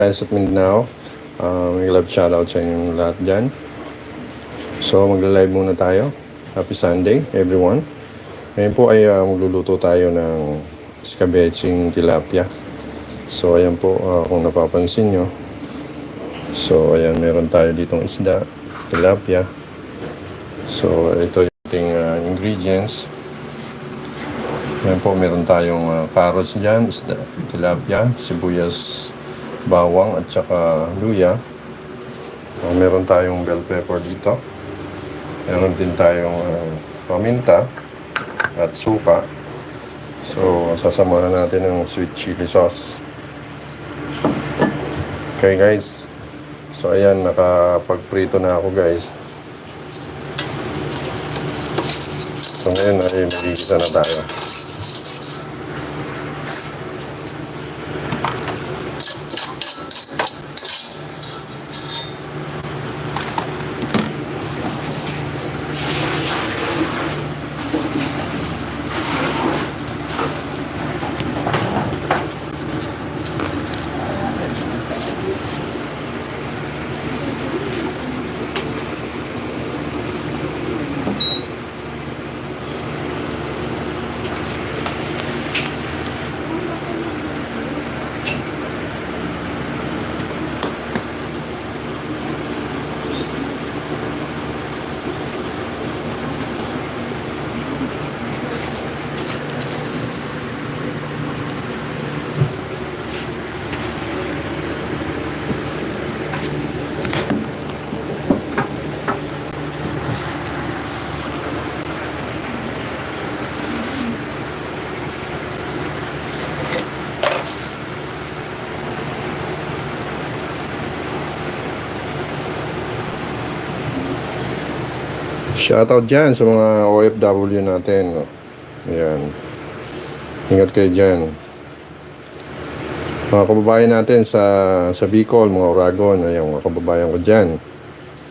Guys at Mindanao. May love shoutout sa inyong lahat dyan. So magla-live muna tayo. Happy Sunday everyone. Ngayon po ay magluluto tayo ng scabeching tilapia. So ayan po, kung napapansin nyo. So ayan, meron tayo ditong isda, tilapia. So ito yung ating ingredients. Ayan po, meron tayong carrots dyan, isda, tilapia, sibuyas, bawang at saka luya. Meron tayong bell pepper dito. Meron din tayong paminta at suka. So sasamahan natin ng sweet chili sauce. Okay guys. So ayan, nakapagprito na ako guys. So ngayon ay magigisa na tayo. Shoutout dyan sa mga OFW natin. Ayan. Ingat kayo dyan. Mga kababayan natin sa Bicol, mga Oragon. Ayan, mga kababayan ko dyan.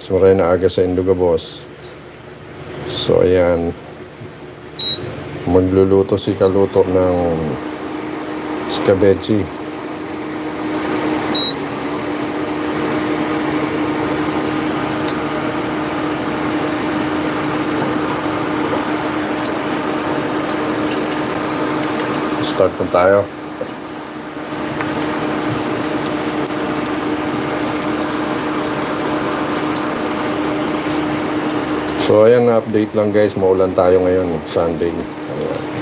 So, maraming na aga sa Indugabos. So, ayan. Magluluto si Kaluto ng scabechi. Start na tayo. So ayan, na update lang guys, maulan tayo ngayon, Sunday. Ayan.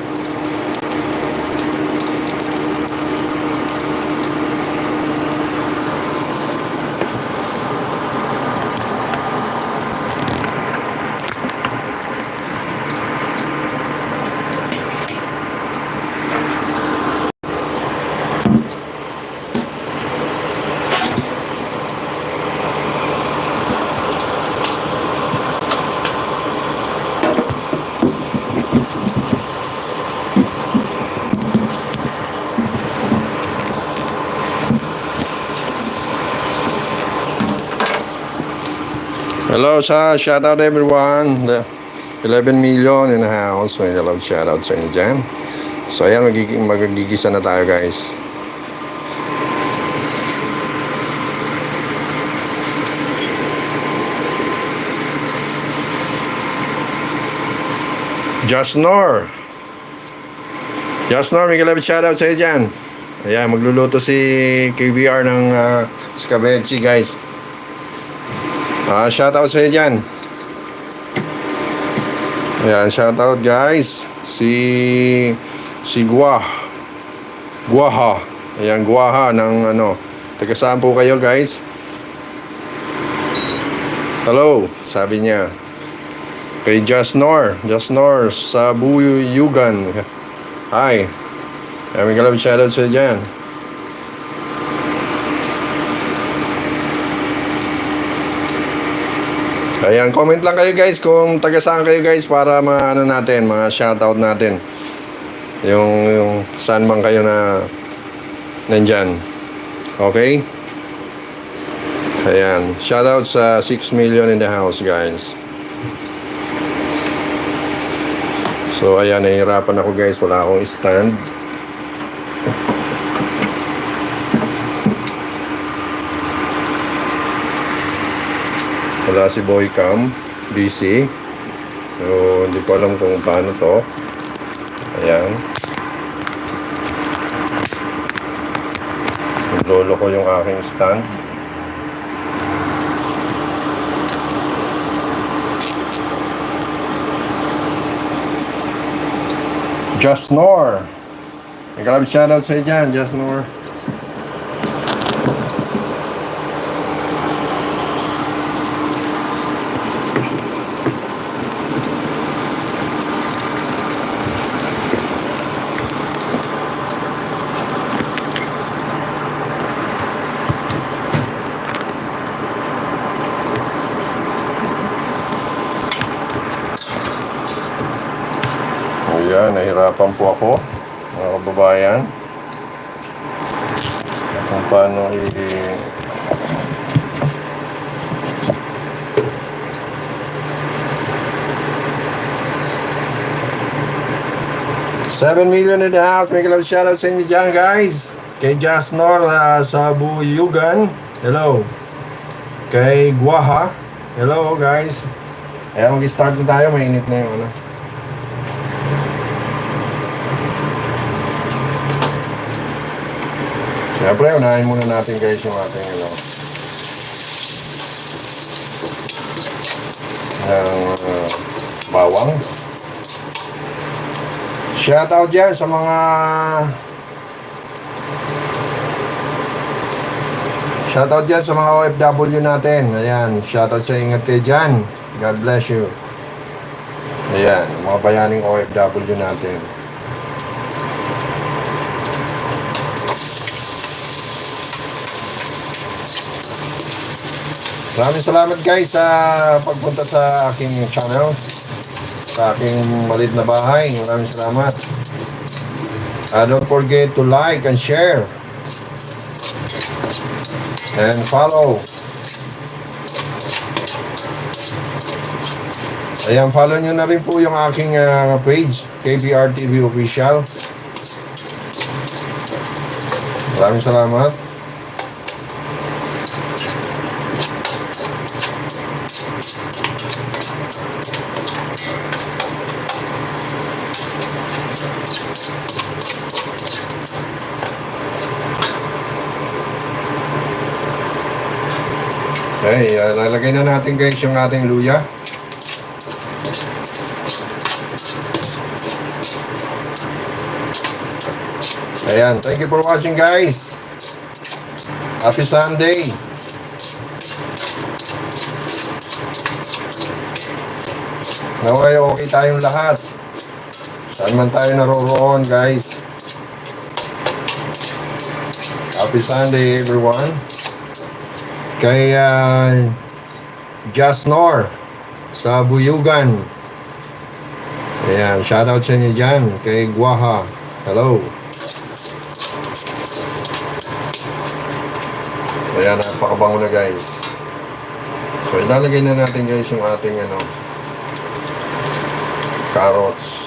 Hello sa shoutout everyone. 11 million in the house. May love shoutout sa inyo dyan. So ayan, magigisa na tayo guys. Jasnor, may love shoutout sa inyo dyan. Ayan, magluluto si KBR ng scabechi guys. Shoutout sa inyo dyan. Ayan, shoutout guys. Si Guaha. Ayan, Guaha ng taga saan po kayo guys? Hello, sabi niya. Kay Jasnor sa Buyugan. Hi. Ayan, may kalab shoutout sa inyo dyan. Ayan, comment lang kayo guys kung taga saan kayo guys para maano natin, mga shoutout natin. Yung saan man kayo na nandyan. Okay? Ayan, shoutout sa 6 million in the house guys. So ayan, nahihirapan ako guys, wala akong stand. Wala si Boy Cam, busy. So, hindi ko alam kung paano to. Ayan. Lolo ko yung aking stand. Just Nor. Nagkalab shoutout sa'yo dyan, Just Nor. Ayan, nahirapan po ako, mga kababayan, kung paano 7 million in the house. Make a love shoutout sa inyo dyan, guys. Kay Jasnor sa Buyugan. Hello. Kay Guaha. Hello, guys. Ayan, mag-start na tayo. Mainit na yung ano. Siyempre, unahin muna natin, guys, yung ating ano. Bawang. Shoutout dyan sa mga OFW natin. Ayan, shoutout sa ingat kayo dyan. God bless you. Ayan, mga bayaning OFW natin. Maraming salamat, guys, sa pagpunta sa aking channel, sa aking maliit na bahay. Maraming salamat. Don't forget to like and share and follow. Ayan, follow nyo na rin po yung aking page, KBR TV Official. Maraming salamat. Okay, lalagay na natin, guys, yung ating luya. Ayan, thank you for watching, guys. Happy Sunday. Naway okay tayong lahat. Saan man tayo naroroon, guys. Happy Sunday, everyone. Kay Jasnor sa Buyugan. Ayan, shoutout sa inyo dyan. Kay Guaha. Hello. Ayan, napakabango na, guys. So, ilalagay na natin, guys, yung ating carrots.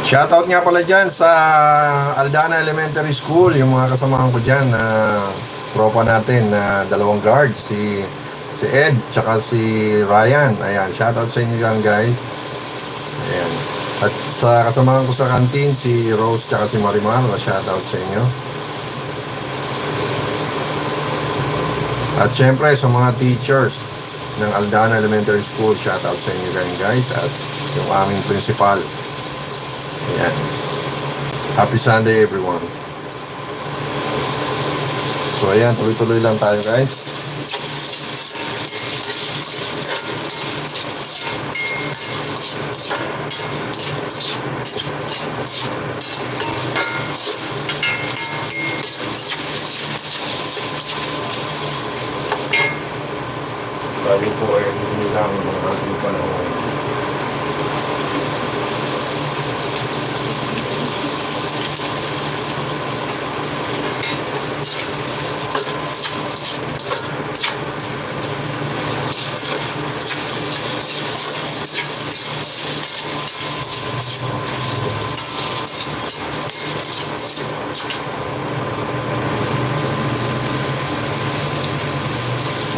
Shoutout nga pala dyan sa Aldana Elementary School, yung mga kasamahan ko dyan na tropa natin na dalawang guards, si si Ed, tsaka si Ryan. Ayan, shoutout sa inyo yan guys. Ayan. At sa kasamahan ko sa canteen, si Rose tsaka si Marimar, shoutout sa inyo. At syempre sa mga teachers ng Aldana Elementary School, shoutout sa inyo guys. At yung aming principal. Ayan. Happy Sunday everyone. So ayan, tuloy-tuloy lang tayo guys. Sabi po ay hindi lang mga ating panahon.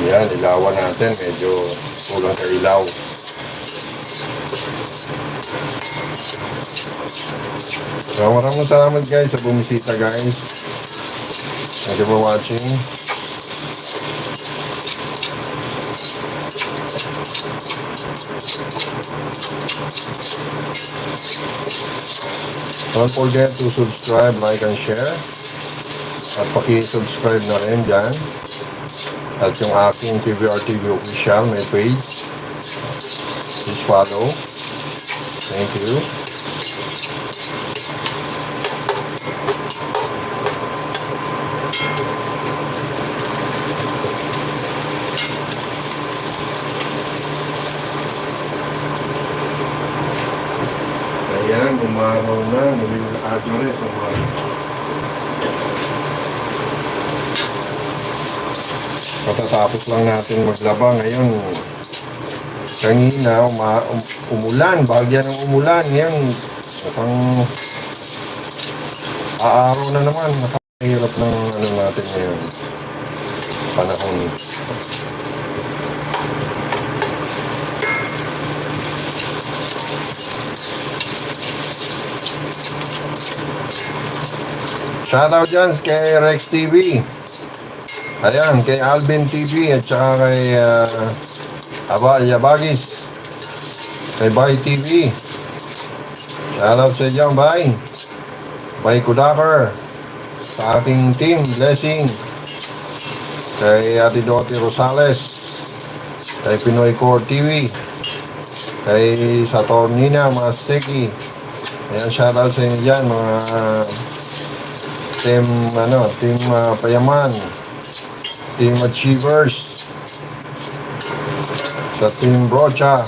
Yan, ilawan natin. Medyo kulang sa ilaw. So, maraming salamat guys sa bumisita guys. Thank you for watching. Don't forget to subscribe, like, and share. At paki-subscribe na rin dyan. At yung aking TVR TV official, may page. Please follow. Thank you. Ayan, umaraw na. Nililaad nyo rin sa mga patatapos lang natin maglaba ngayon. Kanina umulan, bahagyan ng umulan. Ngayon mukhang aaraw na naman. Nakahirap ng ano natin ngayon, panahon. Shoutout dyan kay Rex TV. Ayan, kay Alvin TV at saka kay Yabagis. Kay Bay TV. Shoutout sa dyan, Bay. Bay Kudaker. Sa ating team, Blessing. Kay Ate Doti Rosales. Kay Pinoy Core TV. Kay Saturnina Maseki. Ayan, shoutout sa inyo dyan, mga team Payaman. Team Achievers, sa Team Brocha,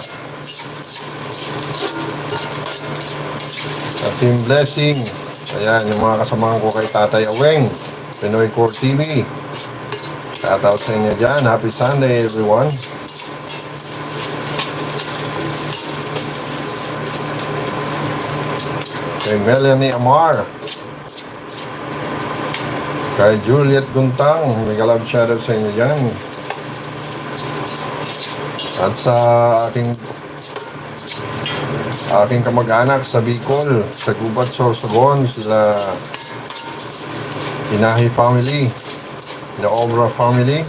sa Team Blessing. Ayan, yung mga kasamahan ko kay Tatay Aweng, Pinoy Core TV. Shoutout sa inyo dyan. Happy Sunday everyone. Kay Melanie Amar, kay Juliet Guntang, may galab shoutout sa inyo dyan. At sa aking kamag-anak sa Bicol, sa Gubat, Sorsogon, sila Inahi family, Inaobra family,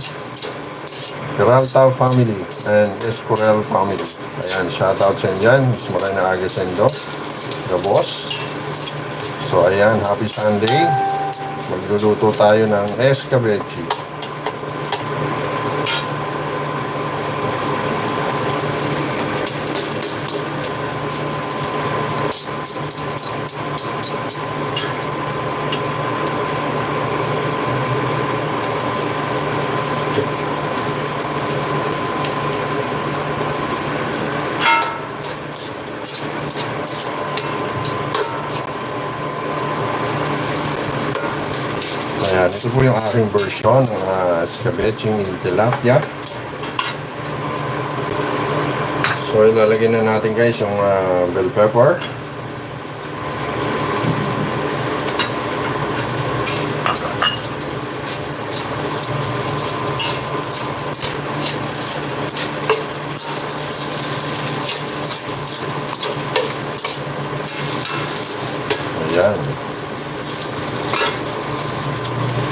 Peralta family, and Escorel family. Ayan, shoutout sa inyo dyan. Maraming naagay sa inyo, the boss. So ayan, happy Sunday. Magluluto tayo ng escabeche. Ayan, ito po yung aking version ng escabeche ni tilapia. So ilalagay na natin guys yung bell pepper.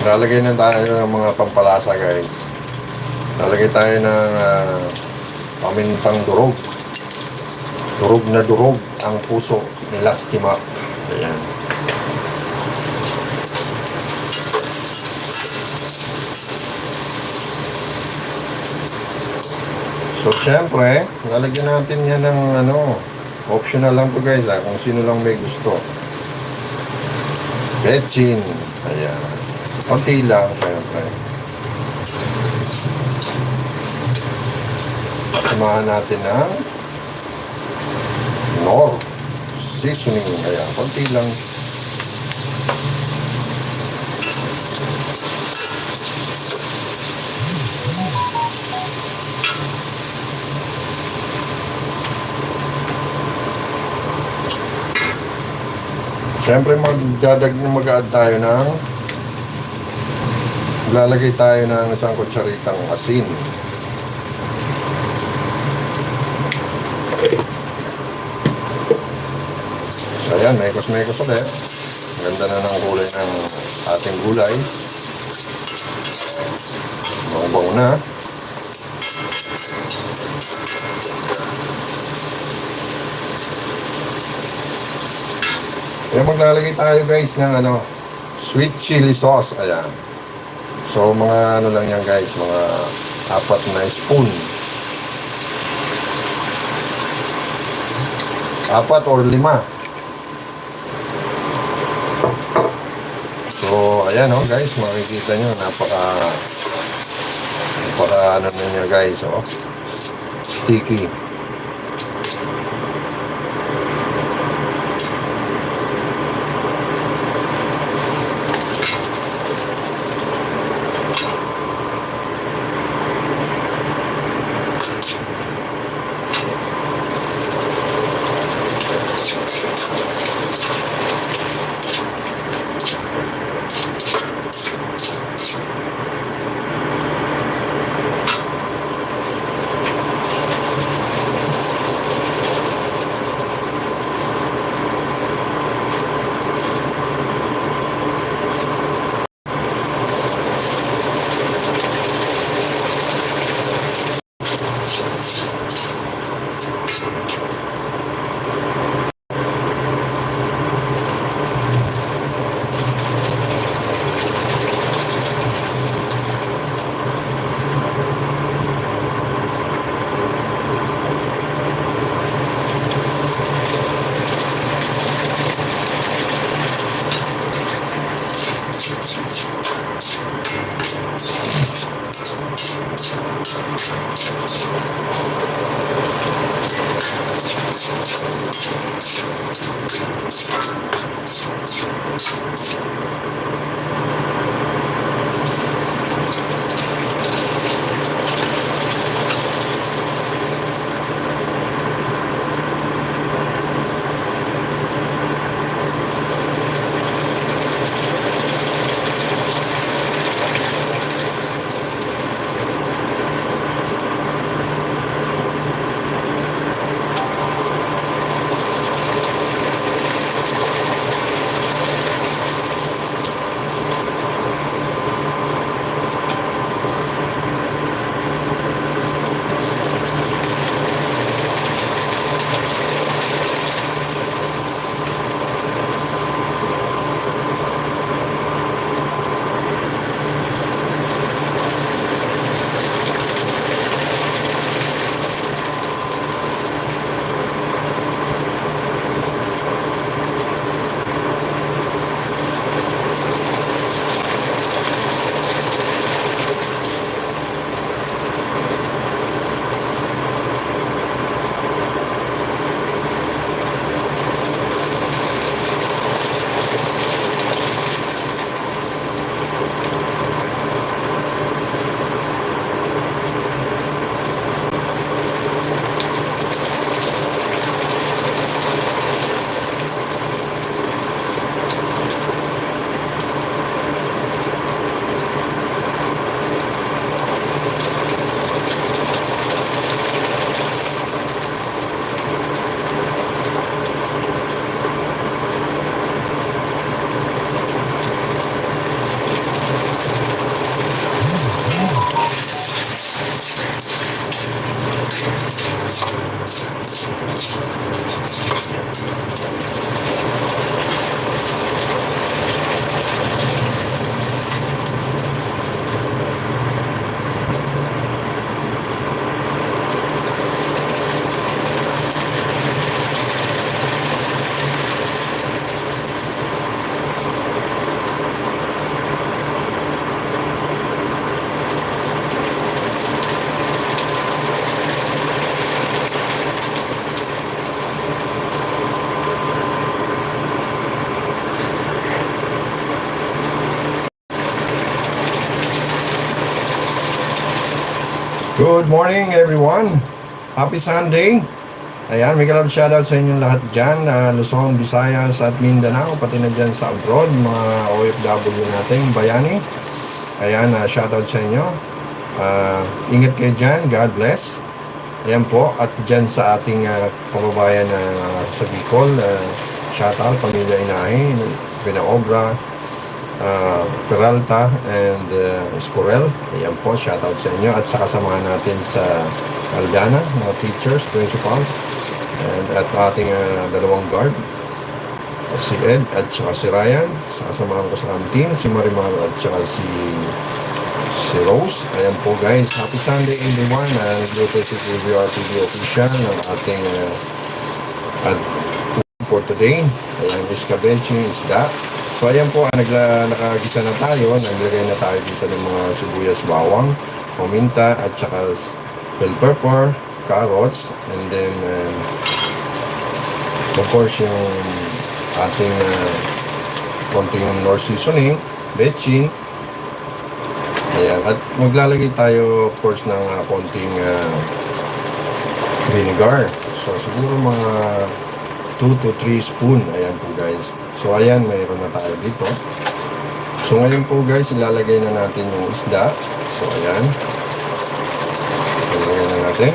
lalagay na tayo ng mga pampalasa guys. Lalagay tayo ng pamintang durog. Durog na durog ang puso ni Lastimac. Ayan. So, syempre, lalagyan natin yan ng optional lang to guys kung sino lang may gusto. Betsin. Ayan. Konti lang, syempre. Samahan natin ng Knorr seasoning. Ayan, konti lang. Siyempre mag-add tayo ng lalagay tayo ng isang kutsaritang asin. So ayan, mekos-mekos ulit. Ganda na ng kulay ng ating gulay. Bango-bango na. Kaya maglalagay tayo guys ng sweet chili sauce. Ayan. So mga lang yan guys, mga 4 na spoon. 4 or 5. So ayan guys, makikita nyo napaka niya guys, sticky. Good morning everyone. Happy Sunday. Ayan, may kalab shoutout sa inyong lahat dyan, Luzon, Visayas at Mindanao, pati na dyan sa abroad, mga OFW natin, bayani. Ayan, shoutout sa inyo. Ingat kayo dyan, God bless. Ayan po, at dyan sa ating kababayan sa Bicol, shoutout, Pamilya Inahe, Pinaobra, Peralta and Escorel. Ayan po, shoutout sa inyo at sa kasamahan natin sa Aldana, mga teachers, principal and at ating dalawang guard, si Ed at saka si Ryan, sa kasamahan ko sa canteen, si Marimar at saka si Rose. Ayan po guys, happy Sunday everyone. Nagluto si TVR TV official ng ating at for today. Ayan, iskabechi, isda. So ayan po, nakagisa na tayo. Naglagay na tayo dito ng mga sibuyas, bawang, paminta, at saka bell pepper, carrots, and then of course yung ating konting North seasoning, bechin. Ayan, at maglalagay tayo of course ng konting vinegar. So siguro mga 2 to 3 spoon. Ayan po guys. So ayan, mayroon na tayo dito. So ngayon po guys, ilalagay na natin yung isda. So ayan. Ilalagay na natin.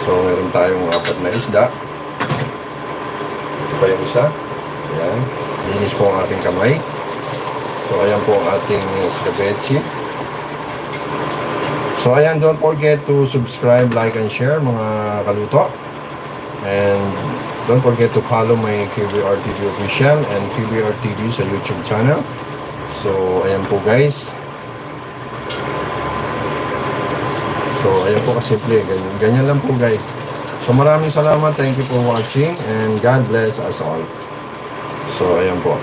So meron tayong 4 na isda. Ito pa yung isa. Ayan. Linis po ang ating kamay. So ayan po ang ating scabeche. So ayan, don't forget to subscribe, like, and share mga kaluto. And don't forget to follow my KBR TV official and KBR TV sa YouTube channel. So ayan po guys. So ayan po kasimple, ganyan lang po guys. So maraming salamat, thank you for watching and God bless us all. So ayan po.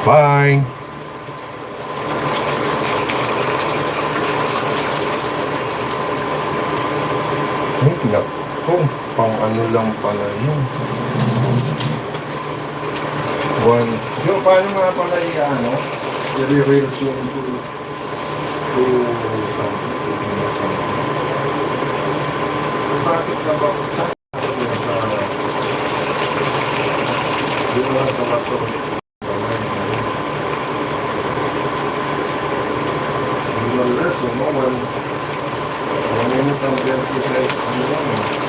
Bye! Ay, naku, pang ano lang pala yun. Yung paano nga pala i-ano? I-reels yung to bakit na ba? Yung mga tomato. Unless, umawan. Minute ang 25. Ano lang eh.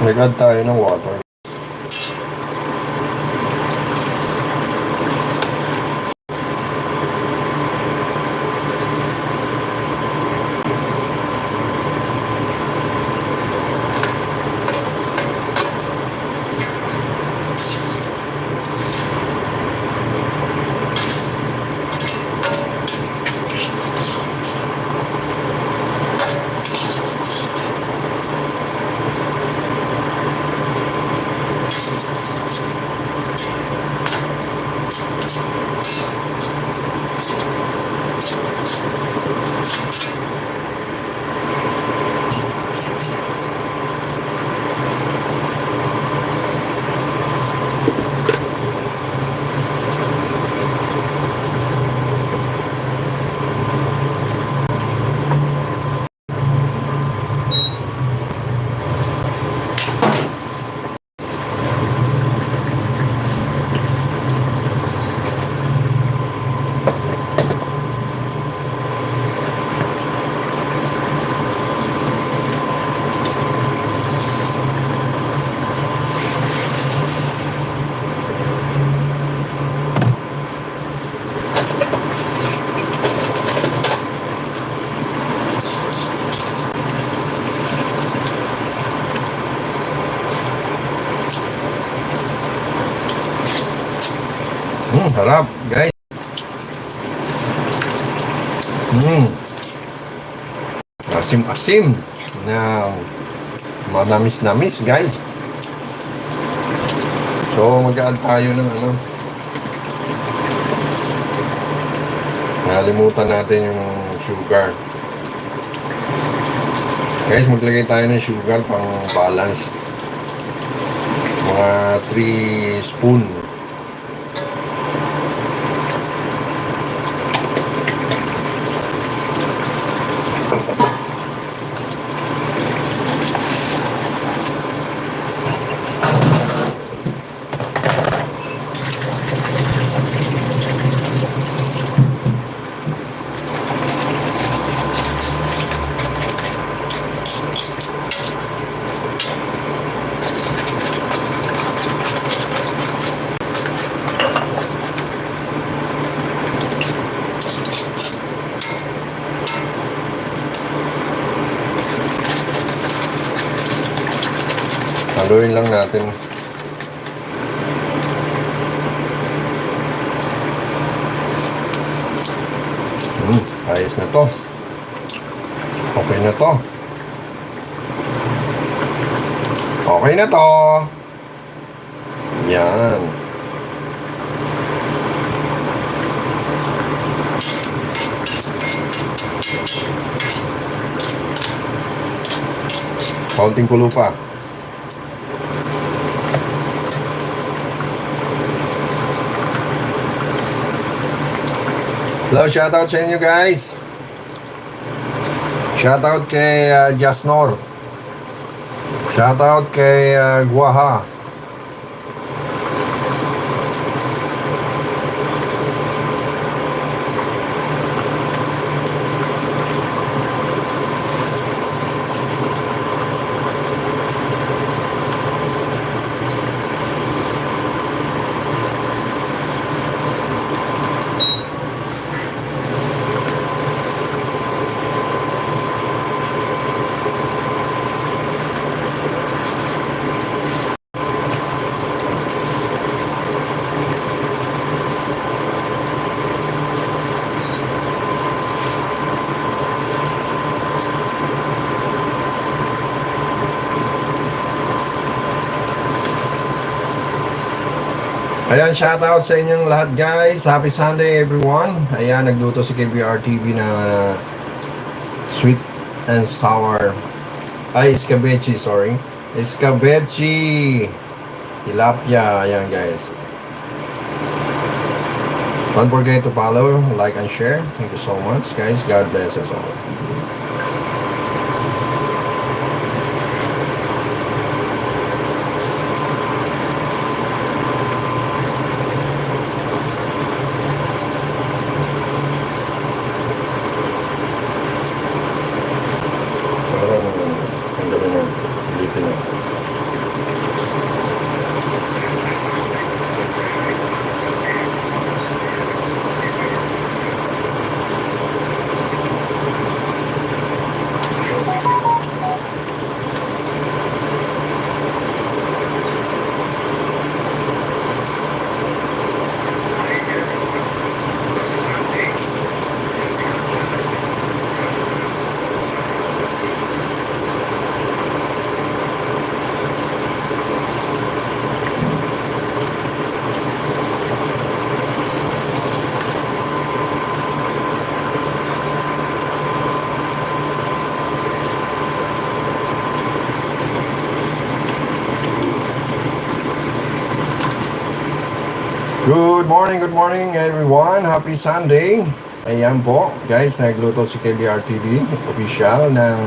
Nag-add tayo ng water. Harap, guys. masim-asim na manamis-namis, guys. So, mag-add tayo ng nalimutan natin yung sugar. Guys, maglagay tayo ng sugar pang balance. Mga 3 spoon. Haluin lang natin. Ayos na to. Okay na to. Okay na to. Yan. Kaunting kulo pa. Hello, shoutout sa inyo guys. Shoutout kay Jasnor. Shoutout kay Guaha. Ayan, shoutout sa inyong lahat guys. Happy Sunday everyone. Ayan, nagluto si KBR TV na sweet and sour. Ay, escabeche, sorry. Escabeche. Tilapia. Ayan guys. Don't forget to follow, like, and share. Thank you so much guys. God bless us all. Good morning everyone. Happy Sunday. Ayan po, guys, nagluto si KBR TV, official ng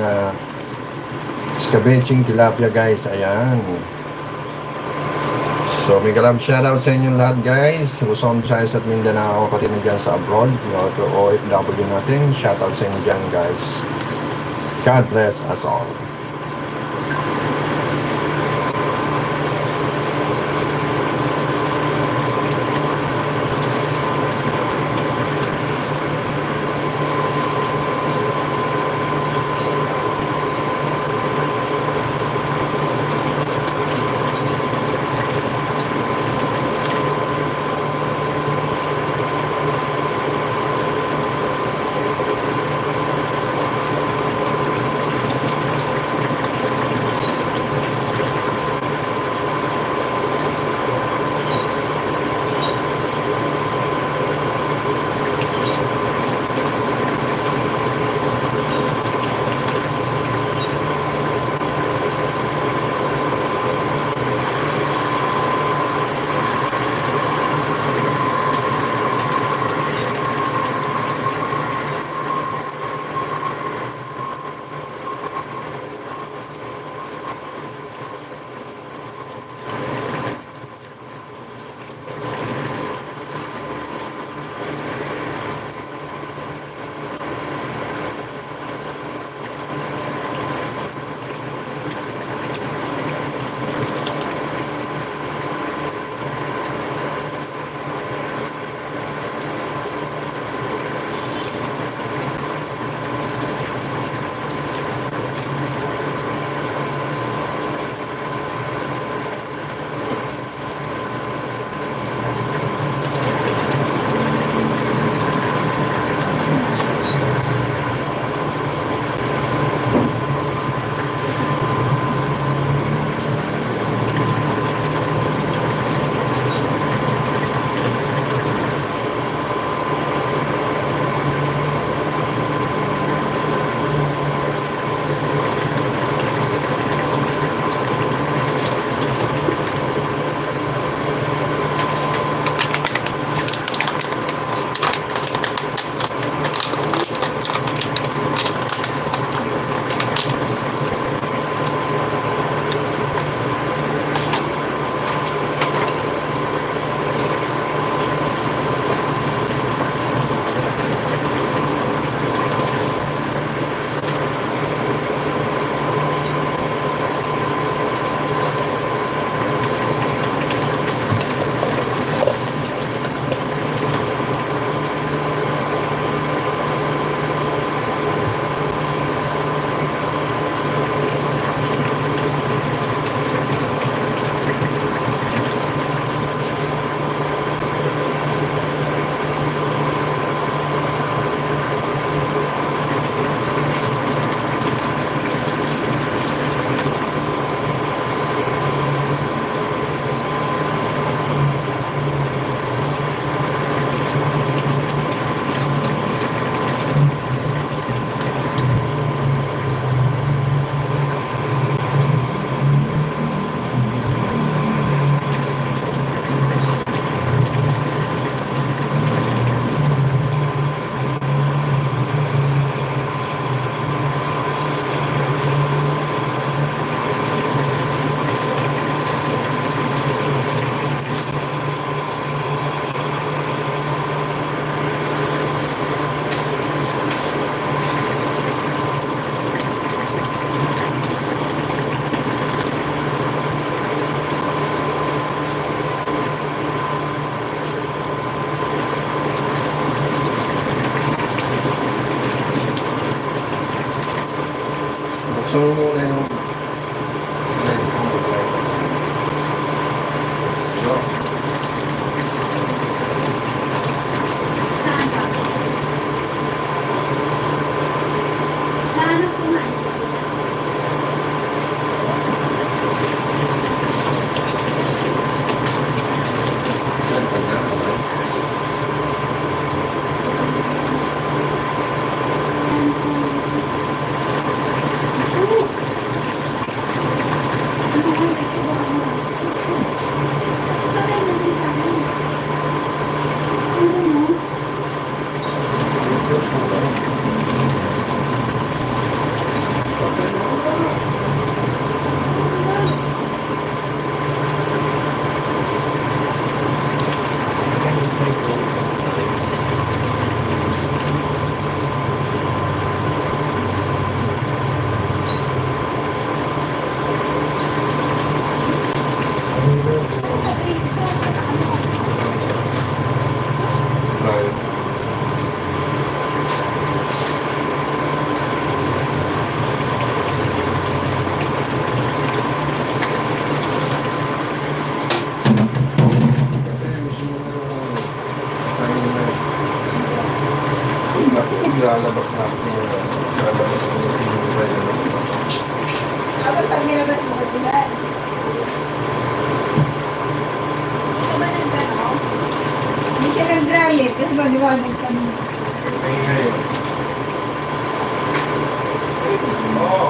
escabeching tilapia, guys. Ayan. So, may galab shoutout sa inyong lahat, guys. Luzon, Visayas at Mindanao, pati na dyan sa abroad, yung OFW natin. Shoutout sa inyo dyan, guys. God bless us all. Gusto mo muna yung... Saan pa? Nahanap ko nga. Lalabas natin yung lalabas yung Ako pag nilabas mo ko diba? Ito ba nang gano'n? Hindi siya nag-dryer kasi maliwanag kami. Oo.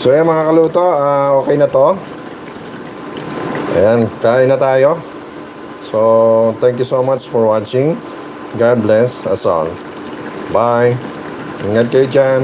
So yan mga kaluto, okay na to. Ayan, kain na tayo. So, thank you so much for watching. God bless us all. Bye. Ingat kayo dyan.